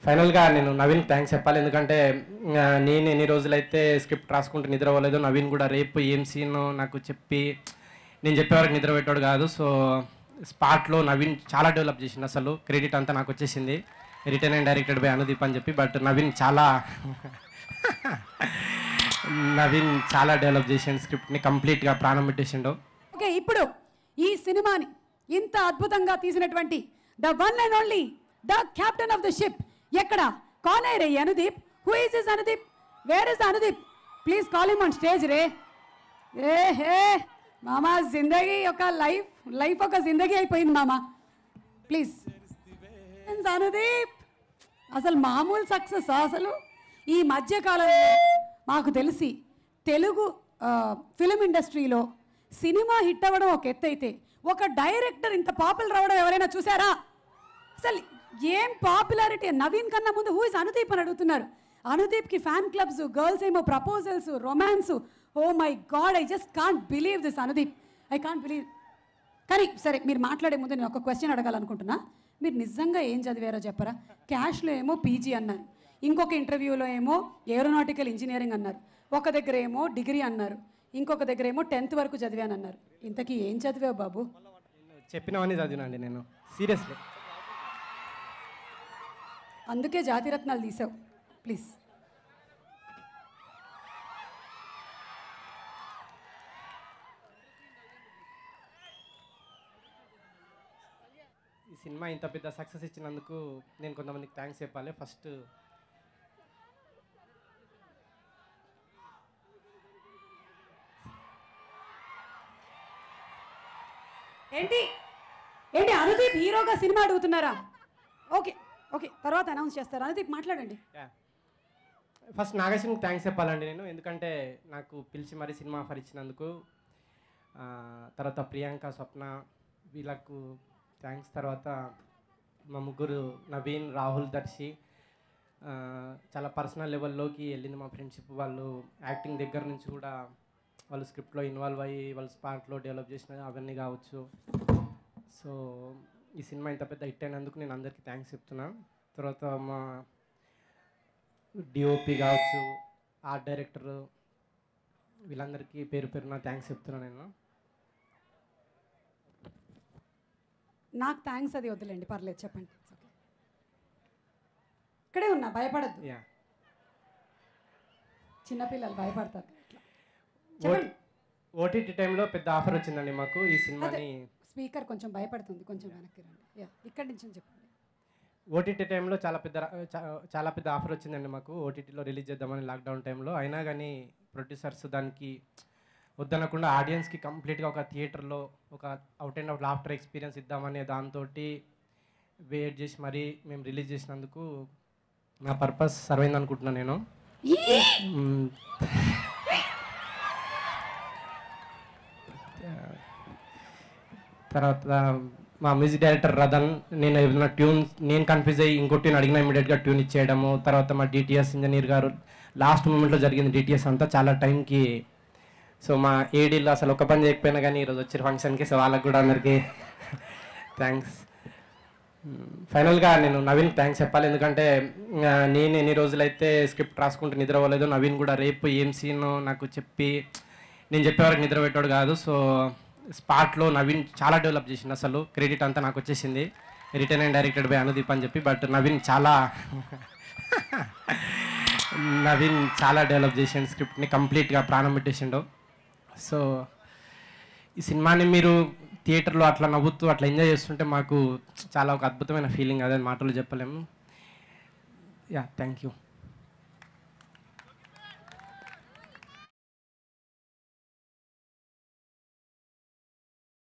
ఫైనల్గా నేను నవీన్ థ్యాంక్స్ చెప్పాలి. ఎందుకంటే నేను ఎన్ని రోజులైతే స్క్రిప్ట్ రాసుకుంటూ నిద్రపోలేదు, నవీన్ కూడా రేపు ఏం సీన్ నాకు చెప్పి నేను చెప్పేవరకు నిద్ర పెట్టాడు కాదు. సో స్పాట్లో నవీన్ చాలా డెవలప్ చేసింది. అసలు క్రెడిట్ అంతా నాకు వచ్చేసింది, return and directed by Anudeep అని చెప్పి. బట్ నవీన్ చాలా డెవలప్ చేసిండు, స్క్రిప్ట్ని కంప్లీట్గా ప్రాణం పెట్టేసిండు. ఓకే, ఇప్పుడు ఈ సినిమాని ఇంత అద్భుతంగా తీసినటువంటి the one and only the captain of the ship ఎక్కడ कौन है रे Anudeep? Who is this Anudeep? Where is Anudeep? Please call him on stage रे. ఏ హే మామా, జిందగీ ఒక లైఫ్ ఒక జిందగీ అయిపోయింది మామా. ప్లీజ్ అనుదీప్, అసలు మామూలు సక్సెస్ అసలు ఈ మధ్యకాలంలో మాకు తెలిసి తెలుగు ఫిలిం ఇండస్ట్రీలో సినిమా హిట్ అవ్వడం ఒక ఎత్తు అయితే, ఒక డైరెక్టర్ ఇంత పాపులర్ అవ్వడం ఎవరైనా చూసారా? అసలు ఏం పాపులారిటీ! నవీన్ కన్నా ముందు హూ ఇస్ అనుదీప్ అని అడుగుతున్నారు. అనుదీప్కి ఫ్యాన్ క్లబ్స్, గర్ల్స్ ఏమో proposals, romance. Oh my god, I just can't believe this Anudeep, I can't believe. కానీ సరే, మీరు మాట్లాడే ముందు నేను ఒక క్వశ్చన్ అడగాలనుకుంటున్నా. మీరు నిజంగా ఏం చదివారో చెప్పరా? క్యాష్లో ఏమో పీజీ అన్నారు, ఇంకొక ఇంటర్వ్యూలో ఏమో ఏరోనాటికల్ ఇంజనీరింగ్ అన్నారు, ఒక దగ్గర ఏమో డిగ్రీ అన్నారు, ఇంకొక దగ్గర ఏమో 10th వరకు చదివానన్నారు. ఇంతకీ ఏం చదివావు బాబు? చెప్పినవన్నీ చదివినండి నేను, సీరియస్లీ. అందుకే జాతిరత్నాలు తీసావు. ప్లీజ్. ఈ సినిమా ఇంత పెద్ద సక్సెస్ ఇచ్చినందుకు నేను కొంతమందికి థ్యాంక్స్ చెప్పాలి. ఫస్ట్ ఏంటి అనుదీప్ హీరోగా సినిమా అడుగుతున్నారా? ఓకే ఓకే, తర్వాత అనౌన్స్ చేస్తారు. అనుదీప్ మాట్లాడండి. ఫస్ట్ నాగేశ్వరికి థ్యాంక్స్ చెప్పాలండి నేను, ఎందుకంటే నాకు పిలిచి మరీ సినిమా ఆఫర్ ఇచ్చినందుకు. తర్వాత ప్రియాంక, స్వప్న, వీళ్ళకు థ్యాంక్స్. తర్వాత మా ముగ్గురు నవీన్, రాహుల్, దర్శి, చాలా పర్సనల్ లెవెల్లోకి వెళ్ళింది మా ఫ్రెండ్షిప్. వాళ్ళు యాక్టింగ్ దగ్గర నుంచి కూడా వాళ్ళు స్క్రిప్ట్లో ఇన్వాల్వ్ అయ్యి వాళ్ళు స్పాట్లో డెవలప్ చేసిన అవన్నీ కావచ్చు. సో ఈ సినిమా ఇంత పెద్ద హిట్ అయినందుకు నేను అందరికీ థ్యాంక్స్ చెప్తున్నాను. తర్వాత మా డిఓపి కావచ్చు, ఆర్ట్ డైరెక్టర్, వీళ్ళందరికీ పేరు పేరున థ్యాంక్స్ చెప్తున్నాను నేను. నాకు థ్యాంక్స్ అది వద్దులేండి, పర్లేదు, చెప్పండి. ఇక్కడే ఉన్నా, భయపడద్దు. చిన్నపిల్లలు భయపడతారు. ఓటీటీ టైంలో పెద్ద ఆఫర్ వచ్చిందండి మాకు ఈ సినిమాని. స్పీకర్ కొంచెం భయపడుతుంది, కొంచెం వెనక్కి రండి. ఇక్కడి నుంచి చెప్పండి. ఓటీటీ టైంలో చాలా పెద్ద ఆఫర్ వచ్చిందండి మాకు, ఓటీటీలో రిలీజ్ చేద్దామని లాక్డౌన్ టైంలో. అయినా కానీ ప్రొడ్యూసర్స్ దానికి వద్దనకుండా ఆడియన్స్కి కంప్లీట్గా ఒక థియేటర్లో ఒక out and out laughter experience ఇద్దామనే దాంతో వెయిట్ చేసి మరీ మేము రిలీజ్ చేసినందుకు నా పర్పస్ సర్వ్ అయింది అనుకుంటున్నాను నేను. తర్వాత మా మ్యూజిక్ డైరెక్టర్ రదన్, నేను ఏదైనా ట్యూన్ నేను కన్ఫ్యూజ్ అయ్యి ఇంకో ట్యూన్ అడిగినా ఇమీడియట్గా ట్యూన్ ఇచ్చేయడము. తర్వాత మా డిటిఎస్ ఇంజనీర్ గారు, లాస్ట్ మూమెంట్లో జరిగింది డిటిఎస్ అంతా చాలా టైంకి. సో మా ఏడీలో అసలు ఒక పని చేయకపోయినా కానీ ఈరోజు వచ్చారు ఫంక్షన్కి. సో వాళ్ళకి కూడా అందరికీ థ్యాంక్స్. ఫైనల్గా నేను నవీన్ థ్యాంక్స్ చెప్పాలి. ఎందుకంటే నేను ఎన్ని రోజులైతే స్క్రిప్ట్ రాసుకుంటూ నిద్రపోలేదు, నవీన్ కూడా రేపు ఏం సీన్ నాకు చెప్పి నేను చెప్పేవరకు నిద్ర పెట్టాడు కాదు. సో స్పాట్లో నవీన్ చాలా డెవలప్ చేసిండు. అసలు క్రెడిట్ అంతా నాకు వచ్చేసింది, return and directed by Anudeep అని చెప్పి. బట్ నవీన్ చాలా డెవలప్ చేసిండు, స్క్రిప్ట్ని కంప్లీట్గా ప్రాణం పెట్టేసిండు. సో ఈ సినిమాని మీరు థియేటర్లో అట్లా నవ్వుతూ అట్లా ఎంజాయ్ చేస్తుంటే మాకు చాలా ఒక అద్భుతమైన ఫీలింగ్, అదే మాటలు చెప్పలేము. Thank you.